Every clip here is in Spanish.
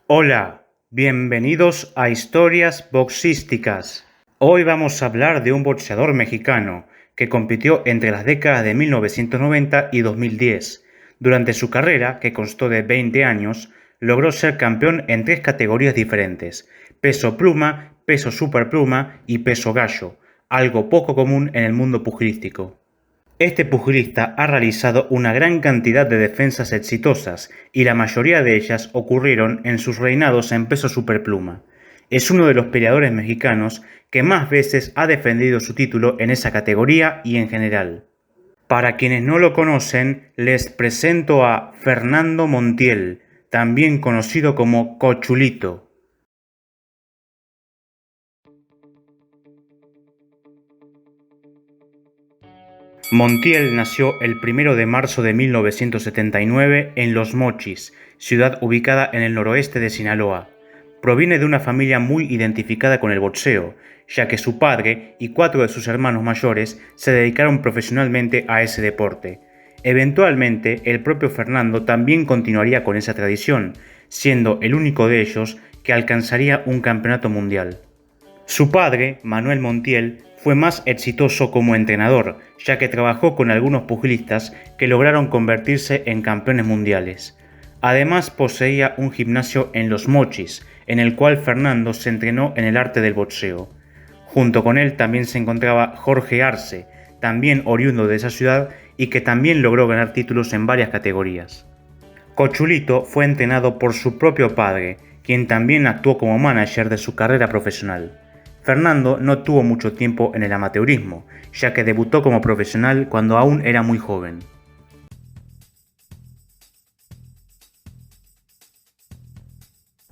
Hola, bienvenidos a Historias Boxísticas. Hoy vamos a hablar de un boxeador mexicano que compitió entre las décadas de 1990 y 2010. Durante su carrera, que constó de 20 años, logró ser campeón en 3 categorías diferentes: peso pluma, peso superpluma y peso gallo, algo poco común en el mundo pugilístico. Este pugilista ha realizado una gran cantidad de defensas exitosas y la mayoría de ellas ocurrieron en sus reinados en peso superpluma. Es uno de los peleadores mexicanos que más veces ha defendido su título en esa categoría y en general. Para quienes no lo conocen, les presento a Fernando Montiel, también conocido como Cochulito. Montiel nació el 1 de marzo de 1979 en Los Mochis, ciudad ubicada en el noroeste de Sinaloa. Proviene de una familia muy identificada con el boxeo, ya que su padre y 4 de sus hermanos mayores se dedicaron profesionalmente a ese deporte. Eventualmente, el propio Fernando también continuaría con esa tradición, siendo el único de ellos que alcanzaría un campeonato mundial. Su padre, Manuel Montiel, fue más exitoso como entrenador, ya que trabajó con algunos pugilistas que lograron convertirse en campeones mundiales. Además, poseía un gimnasio en Los Mochis, en el cual Fernando se entrenó en el arte del boxeo. Junto con él también se encontraba Jorge Arce, también oriundo de esa ciudad y que también logró ganar títulos en varias categorías. Cochulito fue entrenado por su propio padre, quien también actuó como manager de su carrera profesional. Fernando no tuvo mucho tiempo en el amateurismo, ya que debutó como profesional cuando aún era muy joven.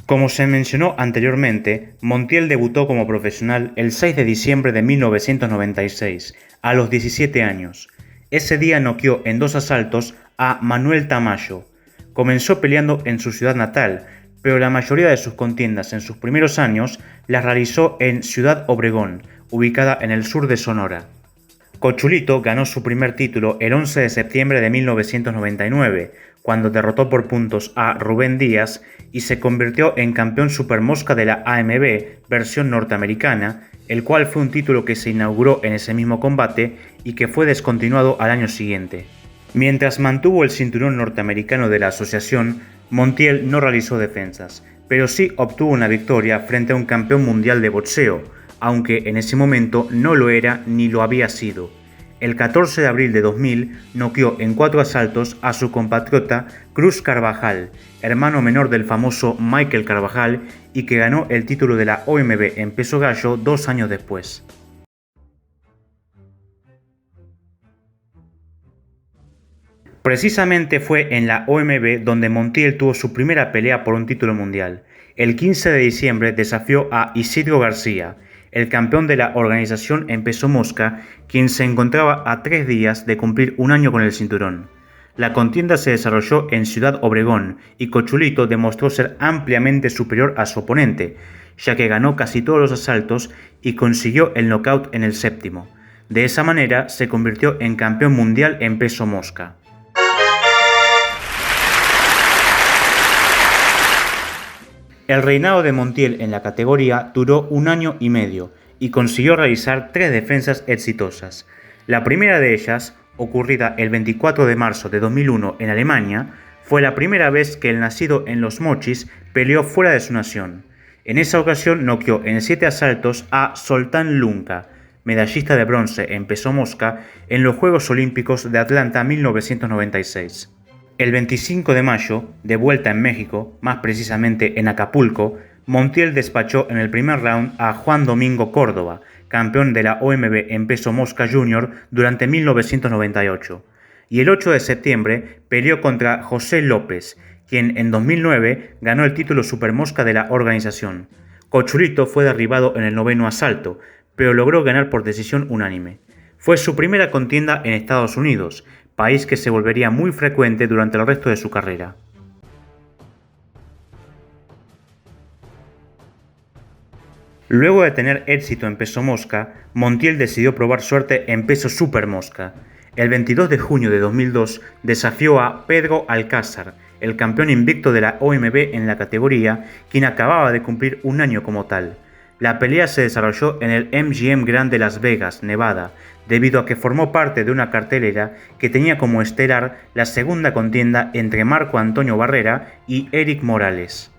Como se mencionó anteriormente, Montiel debutó como profesional el 6 de diciembre de 1996, a los 17 años. Ese día noqueó en 2 asaltos a Manuel Tamayo. Comenzó peleando en su ciudad natal, pero la mayoría de sus contiendas en sus primeros años las realizó en Ciudad Obregón, ubicada en el sur de Sonora. Cochulito ganó su primer título el 11 de septiembre de 1999, cuando derrotó por puntos a Rubén Díaz y se convirtió en campeón supermosca de la AMB versión norteamericana, el cual fue un título que se inauguró en ese mismo combate y que fue descontinuado al año siguiente. Mientras mantuvo el cinturón norteamericano de la asociación, Montiel no realizó defensas, pero sí obtuvo una victoria frente a un campeón mundial de boxeo, aunque en ese momento no lo era ni lo había sido. El 14 de abril de 2000 noqueó en 4 asaltos a su compatriota Cruz Carvajal, hermano menor del famoso Michael Carvajal, y que ganó el título de la OMB en peso gallo 2 años después. Precisamente fue en la OMB donde Montiel tuvo su primera pelea por un título mundial. El 15 de diciembre desafió a Isidro García, el campeón de la organización en peso mosca, quien se encontraba a 3 días de cumplir un año con el cinturón. La contienda se desarrolló en Ciudad Obregón y Cochulito demostró ser ampliamente superior a su oponente, ya que ganó casi todos los asaltos y consiguió el knockout en el séptimo. De esa manera se convirtió en campeón mundial en peso mosca. El reinado de Montiel en la categoría duró 1 año y medio y consiguió realizar 3 defensas exitosas. La primera de ellas, ocurrida el 24 de marzo de 2001 en Alemania, fue la primera vez que el nacido en Los Mochis peleó fuera de su nación. En esa ocasión noqueó en 7 asaltos a Zoltán Lunca, medallista de bronce en peso mosca en los Juegos Olímpicos de Atlanta 1996. El 25 de mayo, de vuelta en México, más precisamente en Acapulco, Montiel despachó en el primer round a Juan Domingo Córdoba, campeón de la OMB en peso mosca junior durante 1998. Y el 8 de septiembre peleó contra José López, quien en 2009 ganó el título supermosca de la organización. Cochulito fue derribado en el 9º asalto, pero logró ganar por decisión unánime. Fue su primera contienda en Estados Unidos, país que se volvería muy frecuente durante el resto de su carrera. Luego de tener éxito en peso mosca, Montiel decidió probar suerte en peso supermosca. El 22 de junio de 2002 desafió a Pedro Alcázar, el campeón invicto de la OMB en la categoría, quien acababa de cumplir un año como tal. La pelea se desarrolló en el MGM Grand de Las Vegas, Nevada, debido a que formó parte de una cartelera que tenía como estelar la segunda contienda entre Marco Antonio Barrera y Eric Morales.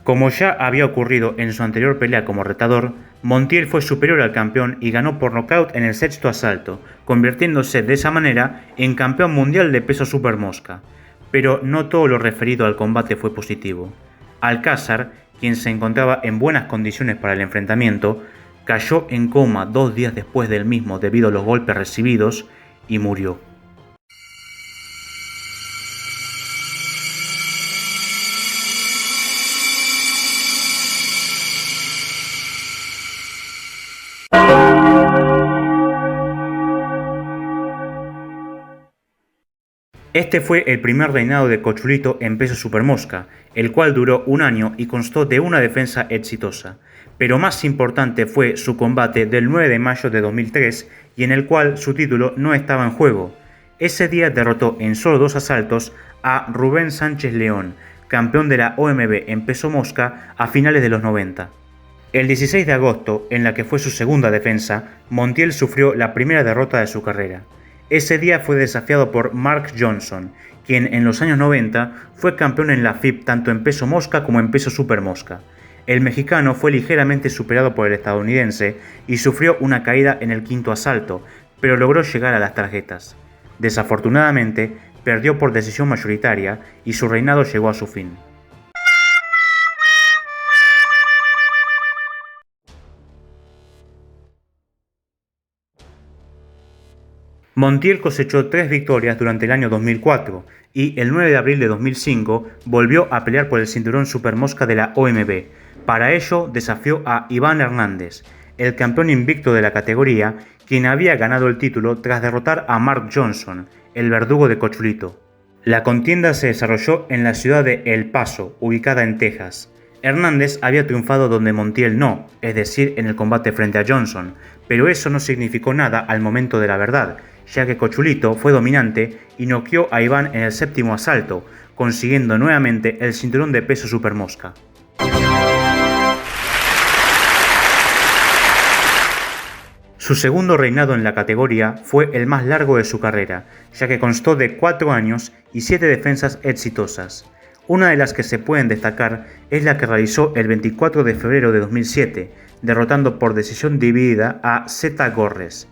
Como ya había ocurrido en su anterior pelea como retador, Montiel fue superior al campeón y ganó por nocaut en el sexto asalto, convirtiéndose de esa manera en campeón mundial de peso supermosca. Pero no todo lo referido al combate fue positivo. Alcázar, quien se encontraba en buenas condiciones para el enfrentamiento, cayó en coma 2 días después del mismo debido a los golpes recibidos y murió. Este fue el primer reinado de Cochulito en peso supermosca, el cual duró un año y constó de una defensa exitosa. Pero más importante fue su combate del 9 de mayo de 2003 y en el cual su título no estaba en juego. Ese día derrotó en solo 2 asaltos a Rubén Sánchez León, campeón de la OMB en peso mosca a finales de los 90. El 16 de agosto, en la que fue su segunda defensa, Montiel sufrió la primera derrota de su carrera. Ese día fue desafiado por Mark Johnson, quien en los años 90 fue campeón en la FIB tanto en peso mosca como en peso supermosca. El mexicano fue ligeramente superado por el estadounidense y sufrió una caída en el quinto asalto, pero logró llegar a las tarjetas. Desafortunadamente, perdió por decisión mayoritaria y su reinado llegó a su fin. Montiel cosechó 3 victorias durante el año 2004 y el 9 de abril de 2005 volvió a pelear por el cinturón supermosca de la OMB. Para ello desafió a Iván Hernández, el campeón invicto de la categoría, quien había ganado el título tras derrotar a Mark Johnson, el verdugo de Cochulito. La contienda se desarrolló en la ciudad de El Paso, ubicada en Texas. Hernández había triunfado donde Montiel no, es decir, en el combate frente a Johnson, pero eso no significó nada al momento de la verdad, ya que Cochulito fue dominante y noqueó a Iván en el séptimo asalto, consiguiendo nuevamente el cinturón de peso supermosca. Su segundo reinado en la categoría fue el más largo de su carrera, ya que constó de 4 años y 7 defensas exitosas. Una de las que se pueden destacar es la que realizó el 24 de febrero de 2007, derrotando por decisión dividida a Zeta Gorres.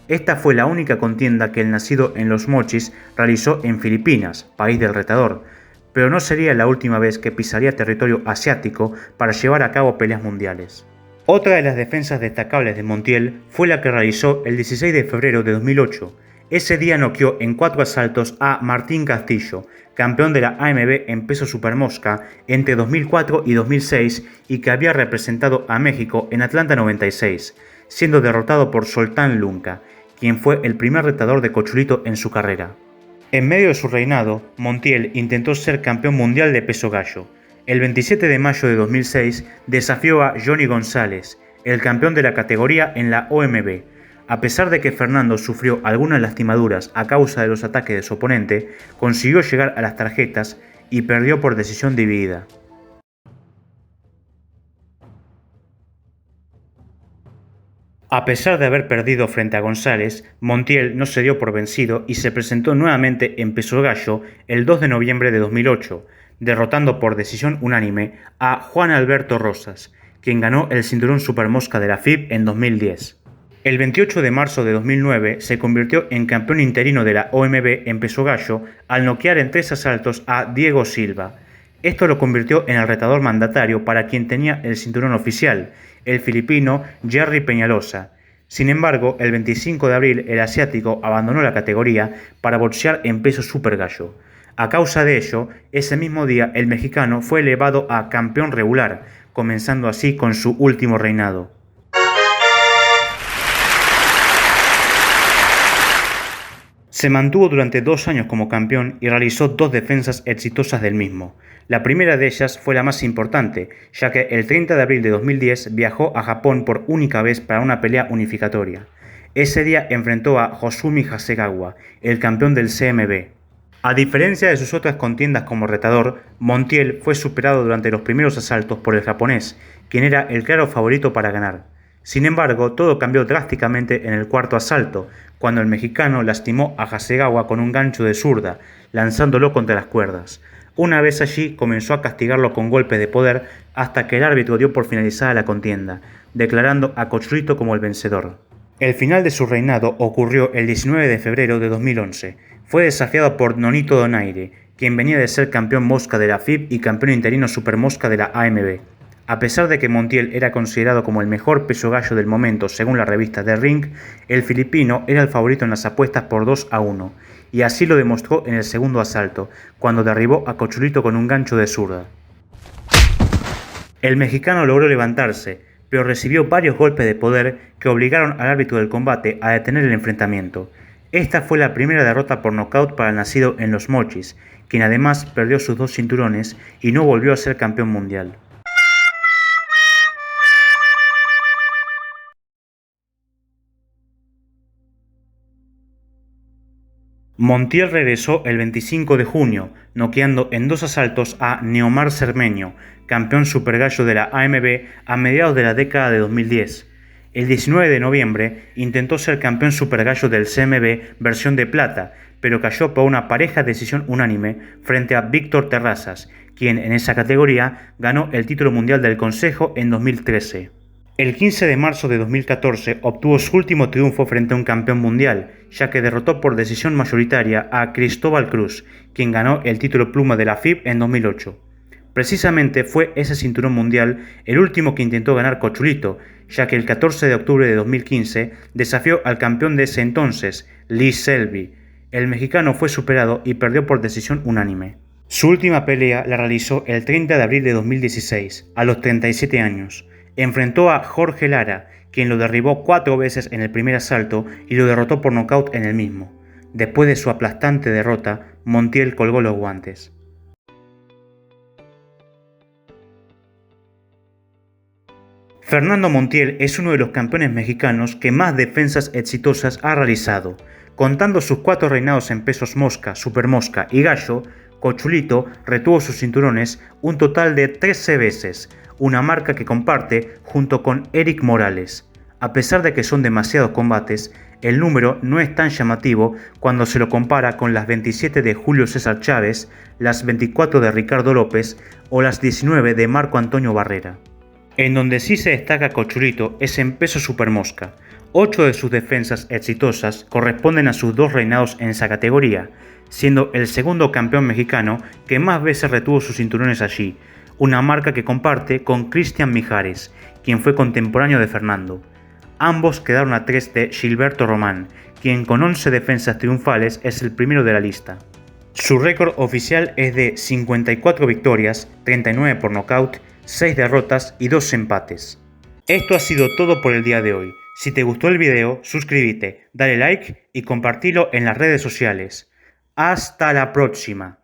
Esta fue la única contienda que el nacido en Los Mochis realizó en Filipinas, país del retador, pero no sería la última vez que pisaría territorio asiático para llevar a cabo peleas mundiales. Otra de las defensas destacables de Montiel fue la que realizó el 16 de febrero de 2008. Ese día noqueó en 4 asaltos a Martín Castillo, campeón de la AMB en peso supermosca entre 2004 y 2006 y que había representado a México en Atlanta 96, siendo derrotado por Soltán Lunca, quien fue el primer retador de Cochulito en su carrera. En medio de su reinado, Montiel intentó ser campeón mundial de peso gallo. El 27 de mayo de 2006 desafió a Johnny González, el campeón de la categoría en la OMB. A pesar de que Fernando sufrió algunas lastimaduras a causa de los ataques de su oponente, consiguió llegar a las tarjetas y perdió por decisión dividida. A pesar de haber perdido frente a González, Montiel no se dio por vencido y se presentó nuevamente en peso gallo el 2 de noviembre de 2008, derrotando por decisión unánime a Juan Alberto Rosas, quien ganó el cinturón supermosca de la FIB en 2010. El 28 de marzo de 2009 se convirtió en campeón interino de la OMB en peso gallo al noquear en 3 asaltos a Diego Silva. Esto lo convirtió en el retador mandatario para quien tenía el cinturón oficial, el filipino Jerry Peñalosa. Sin embargo, el 25 de abril el asiático abandonó la categoría para boxear en peso super gallo. A causa de ello, ese mismo día el mexicano fue elevado a campeón regular, comenzando así con su último reinado. Se mantuvo durante 2 años como campeón y realizó 2 defensas exitosas del mismo. La primera de ellas fue la más importante, ya que el 30 de abril de 2010 viajó a Japón por única vez para una pelea unificatoria. Ese día enfrentó a Hosumi Hasegawa, el campeón del CMB. A diferencia de sus otras contiendas como retador, Montiel fue superado durante los primeros asaltos por el japonés, quien era el claro favorito para ganar. Sin embargo, todo cambió drásticamente en el cuarto asalto, cuando el mexicano lastimó a Hasegawa con un gancho de zurda, lanzándolo contra las cuerdas. Una vez allí, comenzó a castigarlo con golpes de poder hasta que el árbitro dio por finalizada la contienda, declarando a Cochurito como el vencedor. El final de su reinado ocurrió el 19 de febrero de 2011. Fue desafiado por Nonito Donaire, quien venía de ser campeón mosca de la FIB y campeón interino super mosca de la AMB. A pesar de que Montiel era considerado como el mejor peso gallo del momento según la revista The Ring, el filipino era el favorito en las apuestas por 2-1, y así lo demostró en el segundo asalto, cuando derribó a Cochurito con un gancho de zurda. El mexicano logró levantarse, pero recibió varios golpes de poder que obligaron al árbitro del combate a detener el enfrentamiento. Esta fue la primera derrota por nocaut para el nacido en Los Mochis, quien además perdió sus 2 cinturones y no volvió a ser campeón mundial. Montiel regresó el 25 de junio, noqueando en 2 asaltos a Neomar Cermeño, campeón supergallo de la AMB a mediados de la década de 2010. El 19 de noviembre intentó ser campeón supergallo del CMB versión de plata, pero cayó por una pareja decisión unánime frente a Víctor Terrazas, quien en esa categoría ganó el título mundial del Consejo en 2013. El 15 de marzo de 2014 obtuvo su último triunfo frente a un campeón mundial, ya que derrotó por decisión mayoritaria a Cristóbal Cruz, quien ganó el título pluma de la FIB en 2008. Precisamente fue ese cinturón mundial el último que intentó ganar Cochurito, ya que el 14 de octubre de 2015 desafió al campeón de ese entonces, Lee Selby. El mexicano fue superado y perdió por decisión unánime. Su última pelea la realizó el 30 de abril de 2016, a los 37 años. Enfrentó a Jorge Lara, quien lo derribó 4 veces en el primer asalto y lo derrotó por nocaut en el mismo. Después de su aplastante derrota, Montiel colgó los guantes. Fernando Montiel es uno de los campeones mexicanos que más defensas exitosas ha realizado. Contando sus 4 reinados en pesos mosca, supermosca y gallo, Cochulito retuvo sus cinturones un total de 13 veces, una marca que comparte junto con Eric Morales. A pesar de que son demasiados combates, el número no es tan llamativo cuando se lo compara con las 27 de Julio César Chávez, las 24 de Ricardo López o las 19 de Marco Antonio Barrera. En donde sí se destaca Cochurito es en peso supermosca. 8 de sus defensas exitosas corresponden a sus 2 reinados en esa categoría, siendo el segundo campeón mexicano que más veces retuvo sus cinturones allí, una marca que comparte con Cristian Mijares, quien fue contemporáneo de Fernando. Ambos quedaron a 3 de Gilberto Román, quien con 11 defensas triunfales es el primero de la lista. Su récord oficial es de 54 victorias, 39 por nocaut, 6 derrotas y 2 empates. Esto ha sido todo por el día de hoy. Si te gustó el video, suscríbete, dale like y compartilo en las redes sociales. Hasta la próxima.